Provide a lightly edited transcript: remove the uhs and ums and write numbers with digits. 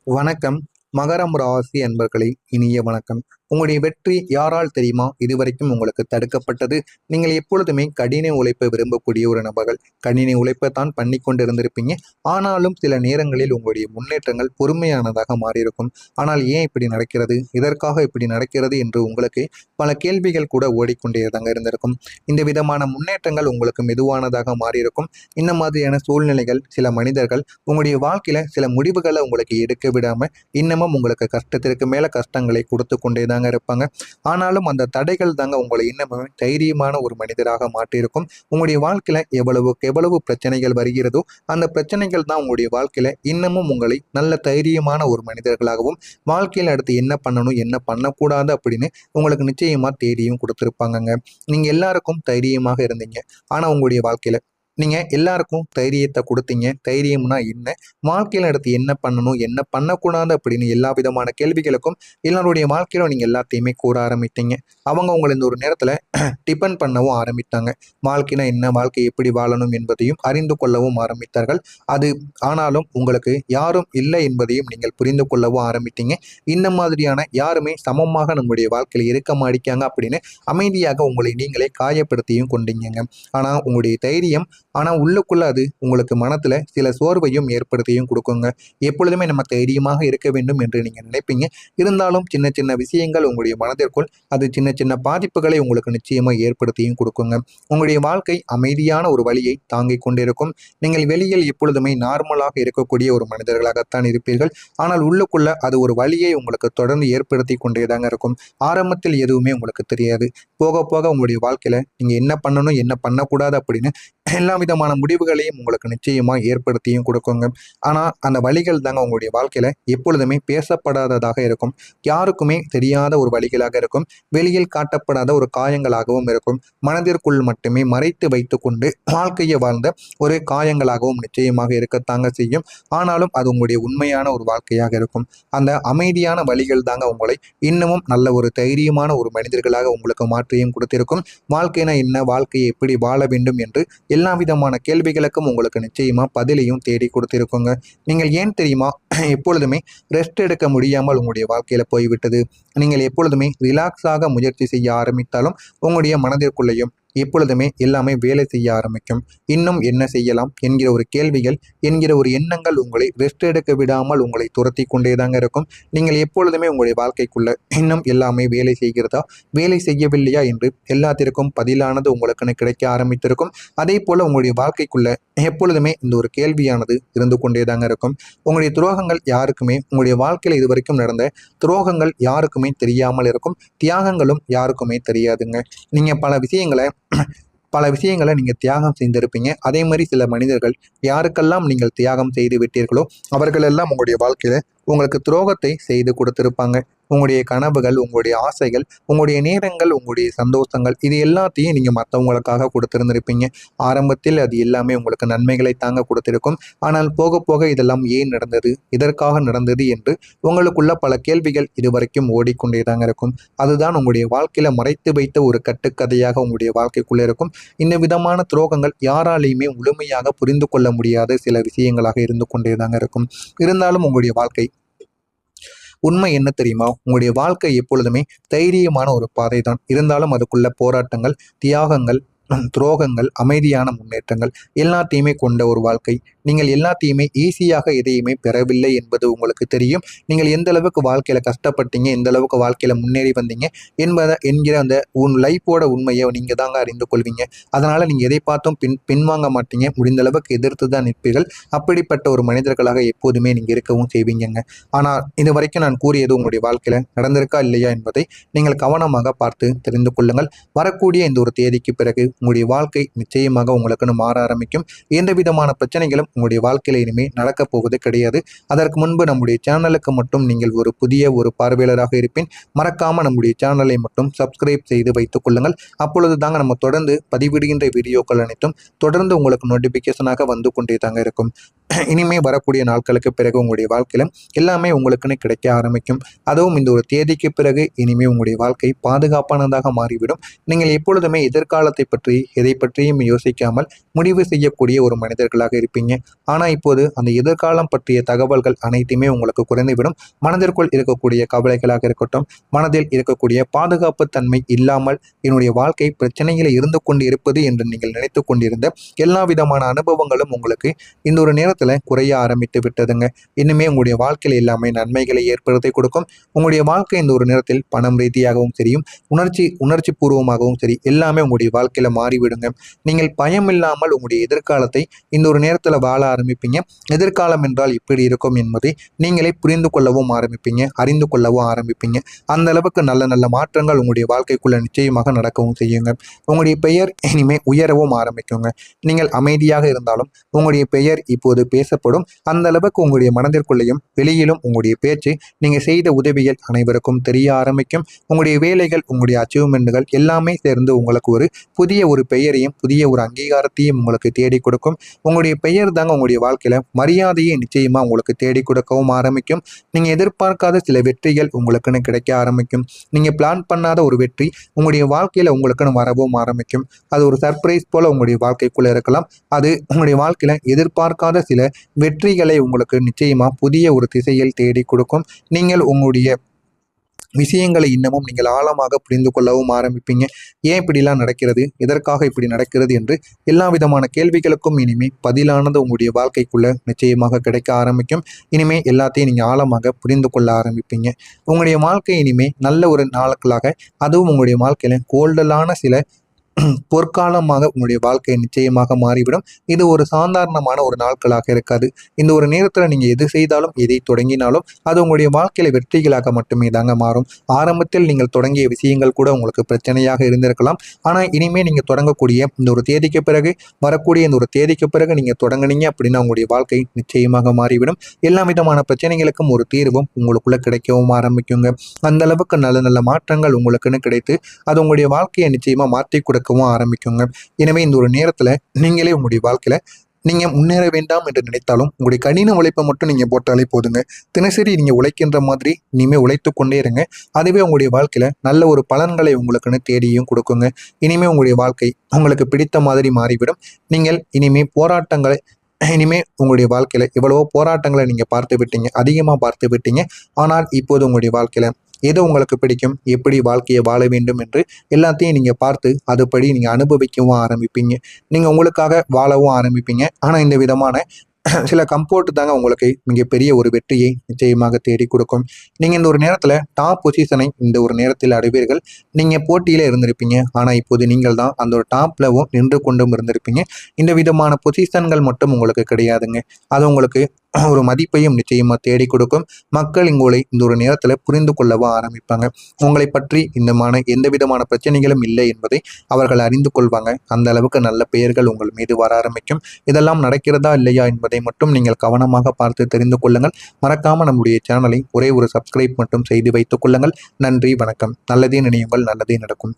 வணக்கம். மகரம் ராசி அன்பர்களே, இனிய வணக்கம். உங்களுடைய வெற்றி யாரால் தெரியுமா இதுவரைக்கும் உங்களுக்கு தடுக்கப்பட்டது? நீங்கள் எப்பொழுதுமே கடின உழைப்பை விரும்பக்கூடிய ஒரு நபர்கள். கடின உழைப்பை தான் பண்ணி கொண்டு இருந்திருப்பீங்க. ஆனாலும் சில நேரங்களில் உங்களுடைய முன்னேற்றங்கள் பொறுமையானதாக மாறியிருக்கும். ஆனால் ஏன் இப்படி நடக்கிறது, இதற்காக இப்படி நடக்கிறது என்று உங்களுக்கு பல கேள்விகள் கூட ஓடிக்கொண்டே தாங்க இருந்திருக்கும். இந்த விதமான முன்னேற்றங்கள் உங்களுக்கு மெதுவானதாக மாறியிருக்கும். இந்த மாதிரியான சூழ்நிலைகள், சில மனிதர்கள் உங்களுடைய வாழ்க்கையில சில முடிவுகளை உங்களுக்கு எடுக்க விடாம இன்னமும் உங்களுக்கு கஷ்டத்திற்கு மேல கஷ்டங்களை கொடுத்து கொண்டே தாங்க இருப்பாங்க. ஆனாலும் அந்த தடைகள் தாங்க உங்களை இன்னமும் தைரியமான ஒரு மனிதராக மாற்றியிருக்கும். உங்களுடைய வாழ்க்கையில எவ்வளவுக்கு எவ்வளவு பிரச்சனைகள் வருகிறதோ அந்த பிரச்சனைகள் தான் உங்களுடைய வாழ்க்கையில இன்னமும் உங்களை நல்ல தைரியமான ஒரு மனிதர்களாகவும், வாழ்க்கையில் அடுத்து என்ன பண்ணணும் என்ன பண்ணக்கூடாது அப்படின்னு உங்களுக்கு நிச்சயமா தேடியும் கொடுத்துருப்பாங்கங்க. நீங்க எல்லாருக்கும் தைரியமாக இருந்தீங்க. ஆனா உங்களுடைய வாழ்க்கையில நீங்க எல்லாருக்கும் தைரியத்தை கொடுத்தீங்க. தைரியம்னா என்ன, வாழ்க்கையில அடுத்து என்ன பண்ணணும் என்ன பண்ணக்கூடாது அப்படின்னு எல்லா விதமான கேள்விகளுக்கும் எல்லாருடைய வாழ்க்கையில நீங்க எல்லாத்தையுமே கூற ஆரம்பித்தீங்க. அவங்க உங்களை இந்த ஒரு நேரத்துல டிபெண்ட் பண்ணவும் ஆரம்பித்தாங்க. வாழ்க்கைனா என்ன, வாழ்க்கை எப்படி வாழணும் என்பதையும் அறிந்து கொள்ளவும் ஆரம்பித்தார்கள். அது ஆனாலும் உங்களுக்கு யாரும் இல்லை என்பதையும் நீங்கள் புரிந்து கொள்ளவும் ஆரம்பித்தீங்க. இந்த மாதிரியான யாருமே சமமாக நம்முடைய வாழ்க்கையில் இருக்க மாட்டிக்காங்க அப்படின்னு அமைதியாக உங்களை நீங்களே காயப்படுத்தியும் கொண்டீங்க. ஆனா உங்களுடைய தைரியம் உள்ளுக்குள்ள அது உங்களுக்கு மனத்துல சில சோர்வையும் ஏற்படுத்தியும் கொடுக்குங்க. எப்பொழுதுமே நம்ம தைரியமாக இருக்க வேண்டும் என்று நீங்க நினைப்பீங்க. இருந்தாலும் சின்ன சின்ன விஷயங்கள் உங்களுடைய மனதிற்குள் அது சின்ன சின்ன பாதிப்புகளை உங்களுக்கு நிச்சயமா ஏற்படுத்தியும் கொடுக்குங்க. உங்களுடைய வாழ்க்கை அமைதியான ஒரு வழியை தாங்கிக் கொண்டிருக்கும். நீங்கள் வெளியில் எப்பொழுதுமே நார்மலாக இருக்கக்கூடிய ஒரு மனிதர்களாகத்தான் இருப்பீர்கள். ஆனால் உள்ளுக்குள்ள அது ஒரு வழியை உங்களுக்கு தொடர்ந்து ஏற்படுத்தி கொண்டேதாங்க இருக்கும். ஆரம்பத்தில் எதுவுமே உங்களுக்கு தெரியாது. போக போக உங்களுடைய வாழ்க்கையில நீங்க என்ன பண்ணணும் என்ன பண்ணக்கூடாது அப்படின்னு எல்லா விதமான முடிவுகளையும் உங்களுக்கு நிச்சயமா ஏற்படுத்தியும் கொடுக்குங்க. ஆனா அந்த வழிகள் தாங்க உங்களுடைய வாழ்க்கையில எப்பொழுதுமே பேசப்படாததாக இருக்கும். யாருக்குமே தெரியாத ஒரு வழிகளாக இருக்கும். வெளியில் காட்டப்படாத ஒரு காயங்களாகவும் இருக்கும். மனதிற்குள் மட்டுமே மறைத்து வைத்து கொண்டு வாழ்க்கையை வாழ்ந்த ஒரு காயங்களாகவும் நிச்சயமாக இருக்கத்தாங்க செய்யும். ஆனாலும் அது உங்களுடைய உண்மையான ஒரு வாழ்க்கையாக இருக்கும். அந்த அமைதியான வழிகள் தாங்க உங்களை இன்னமும் நல்ல ஒரு தைரியமான ஒரு மனிதர்களாக உங்களுக்கு மாற்றியும் கொடுத்திருக்கும். வாழ்க்கைனா என்ன, வாழ்க்கையை எப்படி வாழ வேண்டும் என்று எல்லா விதமான கேள்விகளுக்கும் உங்களுக்கு நிச்சயமா பதிலையும் தேடி கொடுத்திருக்குங்க. நீங்கள் ஏன் தெரியுமா எப்பொழுதுமே ரெஸ்ட் எடுக்க முடியாமல் உங்களுடைய வாழ்க்கையில போய்விட்டது. நீங்கள் எப்பொழுதுமே ரிலாக்ஸாக முயற்சி செய்ய ஆரம்பித்தாலும் உங்களுடைய மனதிற்குள்ளேயும் எப்பொழுதுமே எல்லாமே வேலை செய்ய ஆரம்பிக்கும். இன்னும் என்ன செய்யலாம் என்கிற ஒரு கேள்விகள், என்கிற ஒரு எண்ணங்கள் உங்களை ரெஸ்ட் எடுக்க விடாமல் உங்களை துரத்தி கொண்டேதாங்க இருக்கும். நீங்கள் எப்பொழுதுமே உங்களுடைய வாழ்க்கைக்குள்ள இன்னும் எல்லாமே வேலை செய்கிறதா, வேலை செய்யவில்லையா என்று எல்லாத்திற்கும் பதிலானது உங்களுக்கு கிடைக்க ஆரம்பித்திருக்கும். அதே போல உங்களுடைய வாழ்க்கைக்குள்ள எப்பொழுதுமே இந்த ஒரு கேள்வியானது இருந்து கொண்டேதாங்க இருக்கும். உங்களுடைய துரோகங்கள் யாருக்குமே, உங்களுடைய வாழ்க்கையில் இதுவரைக்கும் நடந்த துரோகங்கள் யாருக்குமே தெரியாமல் இருக்கும். தியாகங்களும் யாருக்குமே தெரியாதுங்க. நீங்க பல விஷயங்களை நீங்கள் தியாகம் செய்திருப்பீங்க. அதே மாதிரி சில மனிதர்கள் யாருக்கெல்லாம் நீங்கள் தியாகம் செய்து விட்டீர்களோ அவர்களெல்லாம் உங்களுடைய வாழ்க்கையில உங்களுக்கு துரோகத்தை செய்து கொடுத்திருப்பாங்க. உங்களுடைய கனவுகள், உங்களுடைய ஆசைகள், உங்களுடைய நேரங்கள், உங்களுடைய சந்தோஷங்கள் இது எல்லாத்தையும் நீங்கள் மற்றவங்களுக்காக கொடுத்திருந்திருப்பீங்க. ஆரம்பத்தில் அது எல்லாமே உங்களுக்கு நன்மைகளை தாங்க கொடுத்திருக்கும். ஆனால் போக போக இதெல்லாம் ஏன் நடந்தது, இதற்காக நடந்தது என்று உங்களுக்குள்ள பல கேள்விகள் இதுவரைக்கும் ஓடிக்கொண்டே தாங்க இருக்கும். அதுதான் உங்களுடைய வாழ்க்கையில மறைத்து வைத்த ஒரு கட்டுக்கதையாக உங்களுடைய வாழ்க்கைக்குள்ள இருக்கும். இந்த விதமான துரோகங்கள் யாராலையுமே முழுமையாக புரிந்து கொள்ள முடியாத சில விஷயங்களாக இருந்து கொண்டே தாங்க இருக்கும். இருந்தாலும் உங்களுடைய வாழ்க்கை உண்மை என்ன தெரியுமா, உங்களுடைய வாழ்க்கை எப்பொழுதுமே தைரியமான ஒரு பாதை தான். இருந்தாலும் அதுக்குள்ள போராட்டங்கள், தியாகங்கள், துரோகங்கள், அமைதியான முன்னேற்றங்கள் எல்லாத்தையுமே கொண்ட ஒரு வாழ்க்கை. நீங்கள் எல்லாத்தையுமே ஈஸியாக எதையுமே பெறவில்லை என்பது உங்களுக்கு தெரியும். நீங்கள் எந்த அளவுக்கு வாழ்க்கையில கஷ்டப்பட்டீங்க, எந்த அளவுக்கு வாழ்க்கையில முன்னேறி வந்தீங்க என்கிற அந்த லைஃபோட உண்மையை நீங்க தாங்க அறிந்து கொள்வீங்க. அதனால நீங்க எதை பார்த்தும் பின்வாங்க மாட்டீங்க. முடிந்த அளவுக்கு எதிர்த்து தான் நிற்பீர்கள். அப்படிப்பட்ட ஒரு மனிதர்களாக எப்போதுமே நீங்க இருக்கவும் செய்வீங்க. ஆனா இது வரைக்கும் நான் கூறியது உங்களுடைய வாழ்க்கையில நடந்திருக்கா இல்லையா என்பதை நீங்கள் கவனமாக பார்த்து தெரிந்து கொள்ளுங்கள். வரக்கூடிய இந்த ஒரு தேதிக்கு பிறகு உங்களுடைய வாழ்க்கை நிச்சயமாக உங்களுக்குன்னு மாற ஆரம்பிக்கும். எந்த விதமான பிரச்சனைகளும் உங்களுடைய வாழ்க்கையில இனிமேல் நடக்கப் போவது கிடையாது. அதற்கு முன்பு நம்முடைய சேனலுக்கு மட்டும் நீங்கள் ஒரு புதிய ஒரு பார்வையாளராக இருப்பேன். மறக்காம நம்முடைய சேனலை மட்டும் சப்ஸ்கிரைப் செய்து வைத்துக் கொள்ளுங்கள். அப்பொழுது தாங்க நம்ம தொடர்ந்து பதிவிடுகின்ற வீடியோக்கள் அனைத்தும் தொடர்ந்து உங்களுக்கு நோட்டிபிகேஷனாக வந்து கொண்டே தாங்க இருக்கும். இனிமே வரக்கூடிய நாட்களுக்கு பிறகு உங்களுடைய வாழ்க்கையில எல்லாமே உங்களுக்குன்னு கிடைக்க ஆரம்பிக்கும். அதுவும் இந்த ஒரு தேதிக்கு பிறகு இனிமே உங்களுடைய வாழ்க்கை பாதுகாப்பானதாக மாறிவிடும். நீங்கள் எப்பொழுதுமே எதிர்காலத்தை பற்றி எதை பற்றியும் யோசிக்காமல் முடிவு செய்யக்கூடிய ஒரு மனிதர்களாக இருப்பீங்க. ஆனா இப்போது அந்த எதிர்காலம் பற்றிய தகவல்கள் அனைத்துமே உங்களுக்கு குறைந்துவிடும். மனதிற்குள் இருக்கக்கூடிய கவலைகளாக இருக்கட்டும், மனதில் இருக்கக்கூடிய பாதுகாப்பு தன்மை இல்லாமல் என்னுடைய வாழ்க்கை பிரச்சனையில இருந்து கொண்டு இருப்பது என்று நீங்கள் நினைத்து கொண்டிருந்த எல்லா விதமான அனுபவங்களும் உங்களுக்கு இந்த ஒரு நேரத்துல குறைய ஆரம்பித்து விட்டதுங்க. இன்னுமே உங்களுடைய வாழ்க்கையில் எல்லாமே நன்மைகளை ஏற்படுத்தி கொடுக்கும். உங்களுடைய வாழ்க்கை இந்த ஒரு நேரத்தில் பணம் ரீதியாகவும் சரியும், உணர்ச்சி பூர்வமாகவும் சரி, எல்லாமே உங்களுடைய வாழ்க்கையில மாறிவிடுங்க. நீங்கள் பயம் இல்லாமல் உங்களுடைய எதிர்காலத்தை இந்த ஒரு நேரத்துல வாழ ஆரம்பிப்பீங்க. எதிர்காலம் என்றால் இப்படி இருக்கும் என்பதை நீங்களே புரிந்து கொள்ளவும் ஆரம்பிப்பீங்க, அறிந்து கொள்ளவும் ஆரம்பிப்பீங்க. அந்த அளவுக்கு நல்ல நல்ல மாற்றங்கள் உங்களுடைய வாழ்க்கைக்குள்ள நிச்சயமாக நடக்கவும் செய்யுங்க. உங்களுடைய பெயர் இனிமே உயரவும் ஆரம்பிக்குங்க. நீங்கள் அமைதியாக இருந்தாலும் உங்களுடைய பெயர் இப்போது பேசப்படும். அந்த அளவுக்கு உங்களுடைய மனதிற்குள்ளேயும் வெளியிலும் உங்களுடைய பேச்சு, நீங்க செய்த உதவிகள் அனைவருக்கும் தெரிய ஆரம்பிக்கும். உங்களுடைய வேலைகள், உங்களுடைய அச்சீவ்மெண்ட்டுகள் எல்லாமே சேர்ந்து உங்களுக்கு ஒரு புதிய ஒரு பெயரையும் புதிய ஒரு அங்கீகாரத்தையும் உங்களுக்கு தேடி கொடுக்கும். உங்களுடைய பெயர் தாங்க உங்களுடைய வாழ்க்கையில மரியாதையை நிச்சயமா உங்களுக்கு தேடி கொடுக்கவும் ஆரம்பிக்கும். நீங்க எதிர்பார்க்காத சில வெற்றிகள் உங்களுக்குன்னு கிடைக்க ஆரம்பிக்கும். நீங்க பிளான் பண்ணாத ஒரு வெற்றி உங்களுடைய வாழ்க்கையில உங்களுக்குன்னு வரவும் ஆரம்பிக்கும். அது ஒரு சர்ப்ரைஸ் போல உங்களுடைய வாழ்க்கைக்குள்ள இருக்கலாம். அது உங்களுடைய வாழ்க்கையில எதிர்பார்க்காத சில வெற்றிகளை உங்களுக்கு நிச்சயமா புதிய ஒரு திசையில் தேடி கொடுக்கும். நீங்கள் உங்களுடைய விஷயங்களை இன்னமும் நீங்கள் ஆழமாக புரிந்து கொள்ளவும் ஆரம்பிப்பீங்க. ஏன் இப்படிலாம் நடக்கிறது, எதற்காக இப்படி நடக்கிறது என்று எல்லா விதமான கேள்விகளுக்கும் இனிமே பதிலானது உங்களுடைய வாழ்க்கைக்குள்ள நிச்சயமாக கிடைக்க ஆரம்பிக்கும். இனிமே எல்லாத்தையும் நீங்கள் ஆழமாக புரிந்து கொள்ள ஆரம்பிப்பீங்க. உங்களுடைய வாழ்க்கை இனிமே நல்ல ஒரு நாட்களாக, அதுவும் உங்களுடைய வாழ்க்கையில கோல்டலான சில பொற்காலமாக உங்களுடைய வாழ்க்கை நிச்சயமாக மாறிவிடும். இது ஒரு சாதாரணமான ஒரு நாட்களாக இருக்காது. இந்த ஒரு நேரத்தில் நீங்கள் எது செய்தாலும், எதை தொடங்கினாலும் அது உங்களுடைய வாழ்க்கையில வெற்றிகளாக மட்டுமே தாங்க மாறும். ஆரம்பத்தில் நீங்கள் தொடங்கிய விஷயங்கள் கூட உங்களுக்கு பிரச்சனையாக இருந்திருக்கலாம். ஆனால் இனிமேல் நீங்கள் தொடங்கக்கூடிய இந்த ஒரு தேதிக்கு பிறகு, வரக்கூடிய இந்த ஒரு தேதிக்கு பிறகு நீங்கள் தொடங்கினீங்க அப்படின்னா உங்களுடைய வாழ்க்கை நிச்சயமாக மாறிவிடும். எல்லா விதமான பிரச்சனைகளுக்கும் ஒரு தீர்வும் உங்களுக்குள்ள கிடைக்கவும் ஆரம்பிக்குங்க. அந்த அளவுக்கு நல்ல நல்ல மாற்றங்கள் உங்களுக்குன்னு கிடைத்து அது உங்களுடைய வாழ்க்கையை நிச்சயமா மாற்றி கொடுக்கவும் ஆரம்பிக்குங்க. எனவே இந்த ஒரு நேரத்துல நீங்களே உங்களுடைய வாழ்க்கையில நீங்க முன்னேற வேண்டாம் என்று நினைத்தாலும் உங்களுடைய கடின உழைப்பை மட்டும் நீங்க போட்டாலே போதுங்க. தினசரி நீங்க உழைக்கின்ற மாதிரி இனிமே உழைத்து கொண்டே இருங்க. அதுவே உங்களுடைய வாழ்க்கையில நல்ல ஒரு பலன்களை உங்களுக்குன்னு தேடியும் கொடுக்குங்க. இனிமே உங்களுடைய வாழ்க்கை உங்களுக்கு பிடித்த மாதிரி மாறிவிடும். நீங்கள் இனிமே போராட்டங்களை உங்களுடைய வாழ்க்கையில எவ்வளவோ போராட்டங்களை நீங்க பார்த்து விட்டீங்க, அதிகமா பார்த்து விட்டீங்க. ஆனால் இப்போது உங்களுடைய வாழ்க்கையில எது உங்களுக்கு பிடிக்கும், எப்படி வாழ்க்கையை வாழ வேண்டும் என்று எல்லாத்தையும் நீங்கள் பார்த்து அதுபடி நீங்கள் அனுபவிக்கவும் ஆரம்பிப்பீங்க. நீங்கள் உங்களுக்காக வாழவும் ஆரம்பிப்பீங்க. ஆனால் இந்த விதமான சில கம்ஃபோர்ட் தாங்க உங்களுக்கு மிகப்பெரிய ஒரு வெற்றியை நிச்சயமாக தேடி கொடுக்கும். நீங்கள் இந்த ஒரு நேரத்தில் டாப் பொசிஷனை இந்த ஒரு நேரத்தில் அடைவீர்கள். நீங்கள் போட்டியில் இருந்திருப்பீங்க, ஆனால் இப்போது நீங்கள் தான் அந்த ஒரு டாப்லவும் நின்று கொண்டும் இருந்திருப்பீங்க. இந்த விதமான பொசிஷன்கள் மட்டும் உங்களுக்கு கிடையாதுங்க. அது உங்களுக்கு ஒரு மதிப்பையும் நிச்சயமாக தேடி கொடுக்கும். மக்கள் உங்களை இந்த ஒரு நேரத்தில் புரிந்து கொள்ளவும் ஆரம்பிப்பாங்க. உங்களை பற்றி எந்த விதமான பிரச்சனைகளும் இல்லை என்பதை அவர்கள் அறிந்து கொள்வாங்க. அந்த அளவுக்கு நல்ல பெயர்கள் உங்கள் மீது வர ஆரம்பிக்கும். இதெல்லாம் நடக்கிறதா இல்லையா என்பதை மட்டும் நீங்கள் கவனமாக பார்த்து தெரிந்து கொள்ளுங்கள். மறக்காம நம்முடைய சேனலை ஒரே ஒரு சப்ஸ்கிரைப் மட்டும் செய்து வைத்துக் கொள்ளுங்கள். நன்றி, வணக்கம். நல்லதே நினையுங்கள், நல்லதே நடக்கும்.